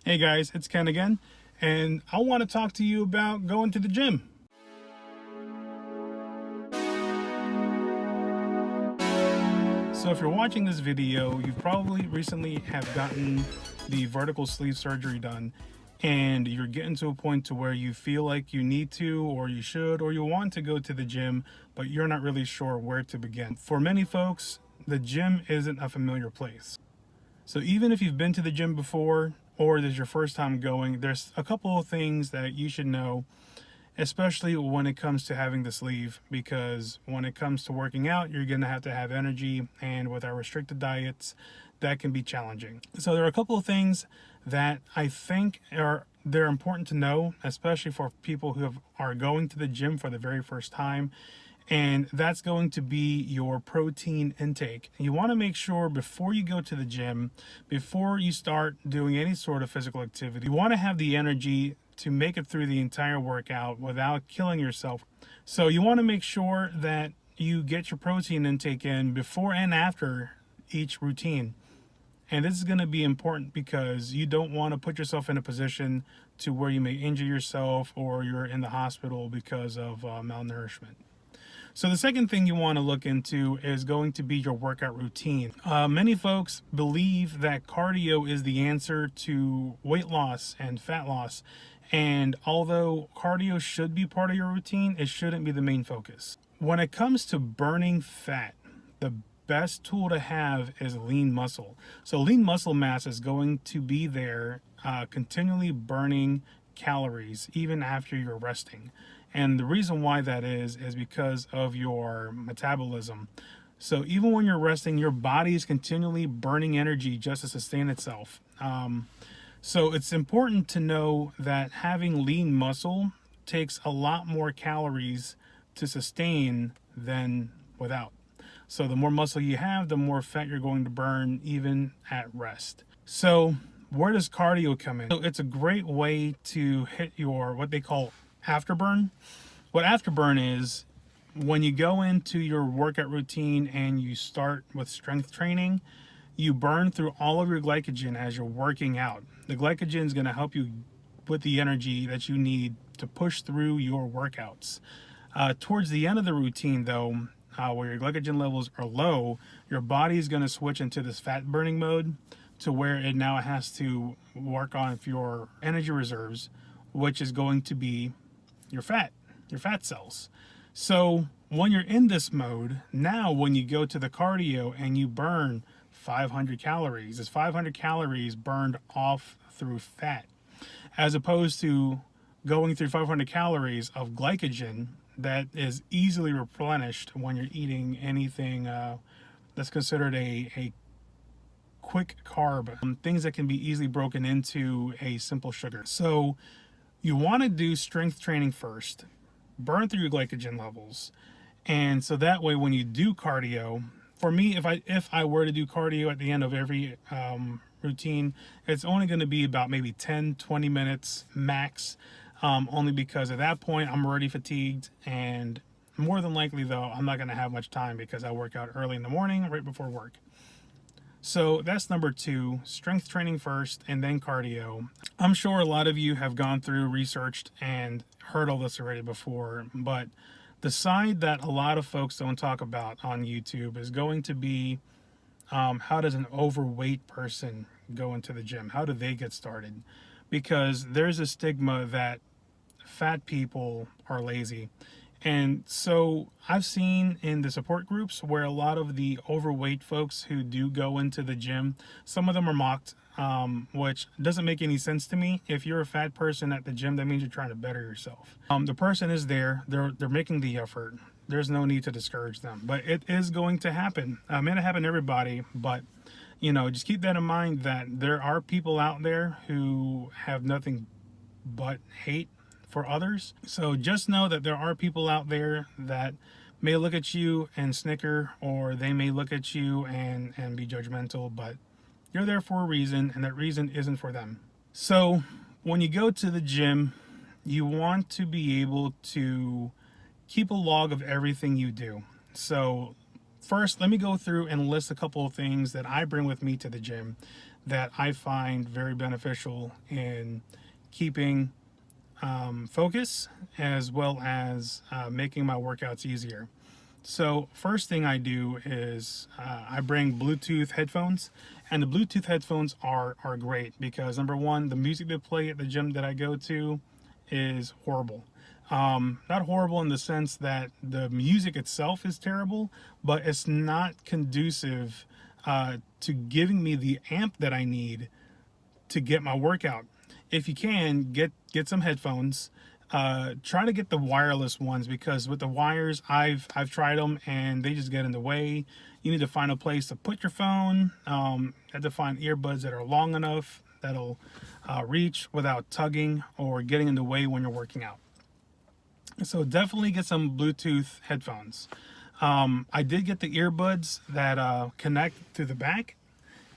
Hey guys, it's Ken again, and I want to talk to you about going to the gym. So if you're watching this video, you probably recently have gotten the vertical sleeve surgery done, and you're getting to a point to where you feel like you need to, or you should, or you want to go to the gym, but you're not really sure where to begin. For many folks, the gym isn't a familiar place. So even if you've been to the gym before, or this is your first time going, there's a couple of things that you should know, especially when it comes to having the sleeve, because when it comes to working out, you're going to have energy, and with our restricted diets, that can be challenging. So there are a couple of things that I think they're important to know, especially for people who are going to the gym for the very first time. And that's going to be your protein intake. You want to make sure before you go to the gym, before you start doing any sort of physical activity, you want to have the energy to make it through the entire workout without killing yourself. So you want to make sure that you get your protein intake in before and after each routine. And this is going to be important because you don't want to put yourself in a position to where you may injure yourself or you're in the hospital because of malnourishment. So the second thing you want to look into is going to be your workout routine. Many folks believe that cardio is the answer to weight loss and fat loss. And although cardio should be part of your routine, it shouldn't be the main focus. When it comes to burning fat, the best tool to have is lean muscle. So lean muscle mass is going to be there continually burning calories even after you're resting. And the reason why that is because of your metabolism. So even when you're resting, your body is continually burning energy just to sustain itself. So it's important to know that having lean muscle takes a lot more calories to sustain than without. So the more muscle you have, the more fat you're going to burn even at rest. So where does cardio come in? So it's a great way to hit your what they call afterburn. What afterburn is when you go into your workout routine and you start with strength training, you burn through all of your glycogen as you're working out. The glycogen is going to help you with the energy that you need to push through your workouts. Towards the end of the routine though, where your glycogen levels are low, your body is going to switch into this fat burning mode to where it now has to work on your energy reserves, which is going to be your fat cells. So when you're in this mode, now when you go to the cardio and you burn 500 calories, it's 500 calories burned off through fat, as opposed to going through 500 calories of glycogen that is easily replenished when you're eating anything that's considered a quick carb, things that can be easily broken into a simple sugar. So you want to do strength training first, burn through your glycogen levels, and so that way when you do cardio, for me, if I were to do cardio at the end of every routine, it's only going to be about maybe 10-20 minutes max, only because at that point I'm already fatigued, and more than likely though I'm not going to have much time because I work out early in the morning right before work. So that's number 2, strength training first and then cardio. I'm sure a lot of you have gone through, researched, and heard all this already before, but the side that a lot of folks don't talk about on YouTube is going to be how does an overweight person go into the gym? How do they get started? Because there's a stigma that fat people are lazy. And so I've seen in the support groups where a lot of the overweight folks who do go into the gym, some of them are mocked, which doesn't make any sense to me. If you're a fat person at the gym, that means you're trying to better yourself. The person is there, they're making the effort. There's no need to discourage them, but it is going to happen. It may not happen to everybody, but just keep that in mind that there are people out there who have nothing but hate for others. So just know that there are people out there that may look at you and snicker, or they may look at you and be judgmental, but you're there for a reason, and that reason isn't for them. So when you go to the gym, you want to be able to keep a log of everything you do. So first, let me go through and list a couple of things that I bring with me to the gym that I find very beneficial in keeping focus, as well as making my workouts easier. So first thing I do is I bring Bluetooth headphones, and the Bluetooth headphones are great because, number one, the music they play at the gym that I go to is horrible. Not horrible in the sense that the music itself is terrible, but it's not conducive to giving me the amp that I need to get my workout. If you can, get some headphones. Try to get the wireless ones, because with the wires, I've tried them and they just get in the way. You need to find a place to put your phone. You have to find earbuds that are long enough that'll reach without tugging or getting in the way when you're working out. So definitely get some Bluetooth headphones. I did get the earbuds that connect to the back,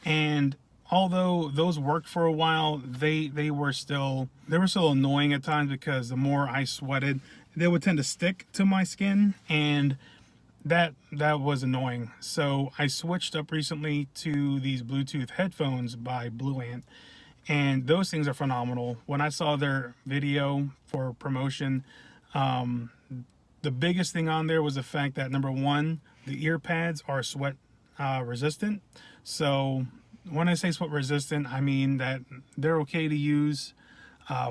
and although those worked for a while, they were still annoying at times, because the more I sweated, they would tend to stick to my skin, and that was annoying. So I switched up recently to these Bluetooth headphones by Blue Ant, and those things are phenomenal. When I saw their video for promotion, the biggest thing on there was the fact that, number one, the ear pads are sweat resistant. So when I say sweat resistant, I mean that they're okay to use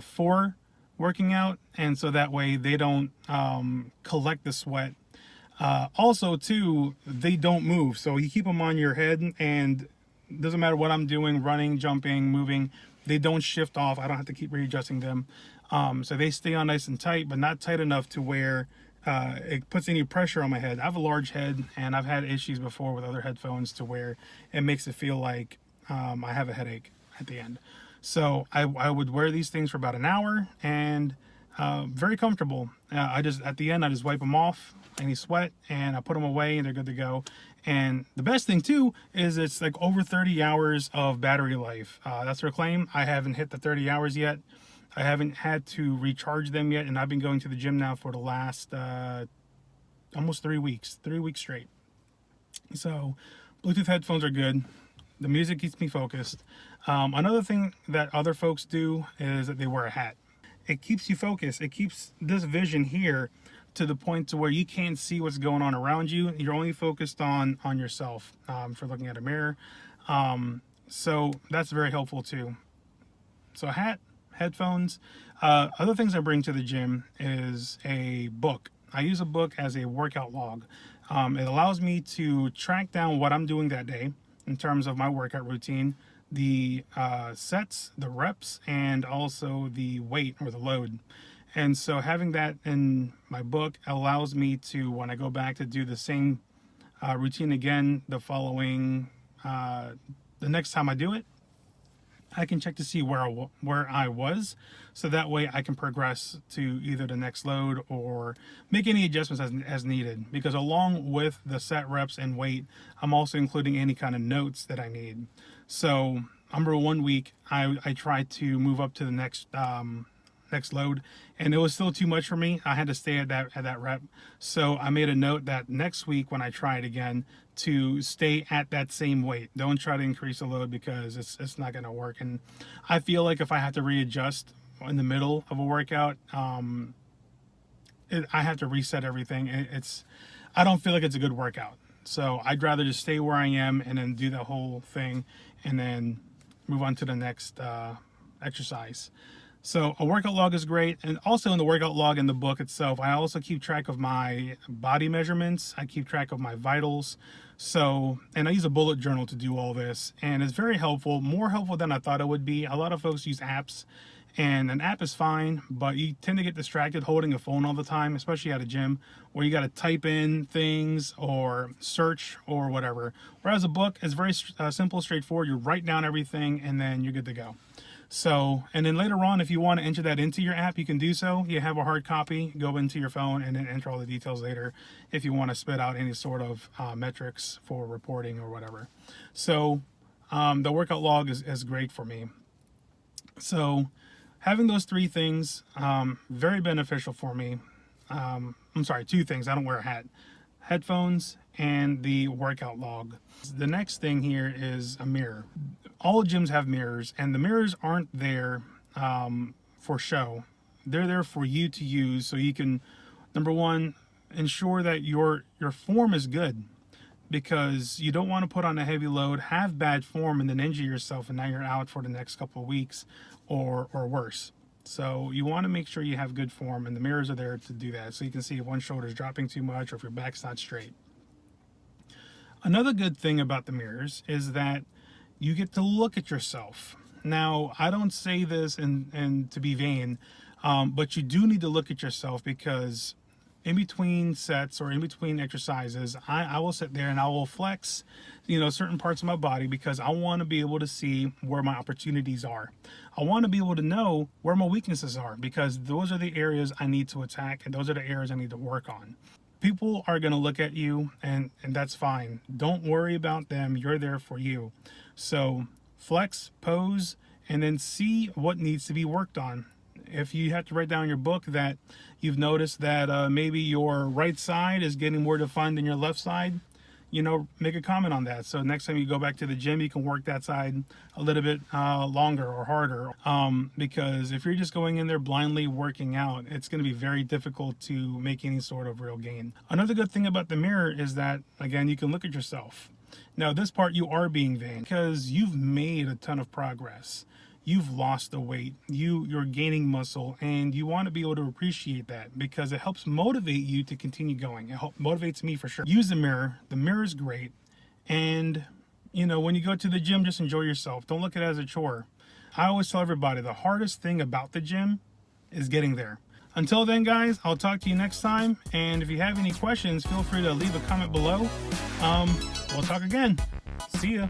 for working out, and so that way they don't collect the sweat. Also, too, they don't move. So you keep them on your head, and it doesn't matter what I'm doing, running, jumping, moving, they don't shift off. I don't have to keep readjusting them. So they stay on nice and tight, but not tight enough to where it puts any pressure on my head. I have a large head, and I've had issues before with other headphones to where it makes it feel like I have a headache at the end. So I would wear these things for about an hour, and very comfortable. At the end, I just wipe them off, any sweat, and I put them away, and they're good to go. And the best thing too is it's like over 30 hours of battery life. That's their claim. I haven't hit the 30 hours yet. I haven't had to recharge them yet, and I've been going to the gym now for the last almost 3 weeks straight. So Bluetooth headphones are good. The music keeps me focused. Another thing that other folks do is that they wear a hat. It keeps you focused. It keeps this vision here to the point to where you can't see what's going on around you. You're only focused on yourself for looking at a mirror. So that's very helpful too. So a hat, headphones. Other things I bring to the gym is a book. I use a book as a workout log. It allows me to track down what I'm doing that day in terms of my workout routine, the sets, the reps, and also the weight or the load. And so having that in my book allows me to, when I go back to do the same routine again the next time I do it, I can check to see where I was, so that way I can progress to either the next load or make any adjustments as needed. Because along with the set reps and weight, I'm also including any kind of notes that I need. So number 1 week, I tried to move up to the next load, and it was still too much for me. I had to stay at that rep. So I made a note that next week when I try it again, to stay at that same weight. Don't try to increase the load, because it's not going to work. And I feel like if I have to readjust in the middle of a workout, I have to reset everything. I don't feel like it's a good workout. So I'd rather just stay where I am and then do the whole thing and then move on to the next exercise. So a workout log is great. And also in the workout log in the book itself, I also keep track of my body measurements. I keep track of my vitals. So, and I use a bullet journal to do all this. And it's very helpful, more helpful than I thought it would be. A lot of folks use apps, and an app is fine, but you tend to get distracted holding a phone all the time, especially at a gym, where you got to type in things or search or whatever. Whereas a book is very simple, straightforward. You write down everything and then you're good to go. So, and then later on, if you want to enter that into your app, you can do so. You have a hard copy, go into your phone and then enter all the details later if you want to spit out any sort of metrics for reporting or whatever. So the workout log is great for me. So having those three things, very beneficial for me. I'm sorry, two things. I don't wear a hat. headphones, and the workout log. The next thing here is a mirror. All gyms have mirrors, and the mirrors aren't there for show. They're there for you to use so you can, number one, ensure that your form is good, because you don't want to put on a heavy load, have bad form, and then injure yourself, and now you're out for the next couple of weeks or worse. So you want to make sure you have good form, and the mirrors are there to do that, so you can see if one shoulder is dropping too much or if your back's not straight. Another good thing about the mirrors is that you get to look at yourself. Now, I don't say this and to be vain, but you do need to look at yourself, because in between sets or in between exercises, I will sit there and I will flex, certain parts of my body, because I want to be able to see where my opportunities are. I want to be able to know where my weaknesses are, because those are the areas I need to attack, and those are the areas I need to work on. People are going to look at you, and that's fine. Don't worry about them. You're there for you. So flex, pose, and then see what needs to be worked on. If you have to write down in your book that you've noticed that maybe your right side is getting more defined than your left side, make a comment on that. So next time you go back to the gym, you can work that side a little bit longer or harder. Because if you're just going in there blindly working out, it's going to be very difficult to make any sort of real gain. Another good thing about the mirror is that, again, you can look at yourself. Now, this part you are being vain, because you've made a ton of progress. You've lost the weight, you're gaining muscle, and you want to be able to appreciate that, because it helps motivate you to continue going. It motivates me for sure. Use the mirror. The mirror is great. And, when you go to the gym, just enjoy yourself. Don't look at it as a chore. I always tell everybody the hardest thing about the gym is getting there. Until then, guys, I'll talk to you next time. And if you have any questions, feel free to leave a comment below. We'll talk again. See ya.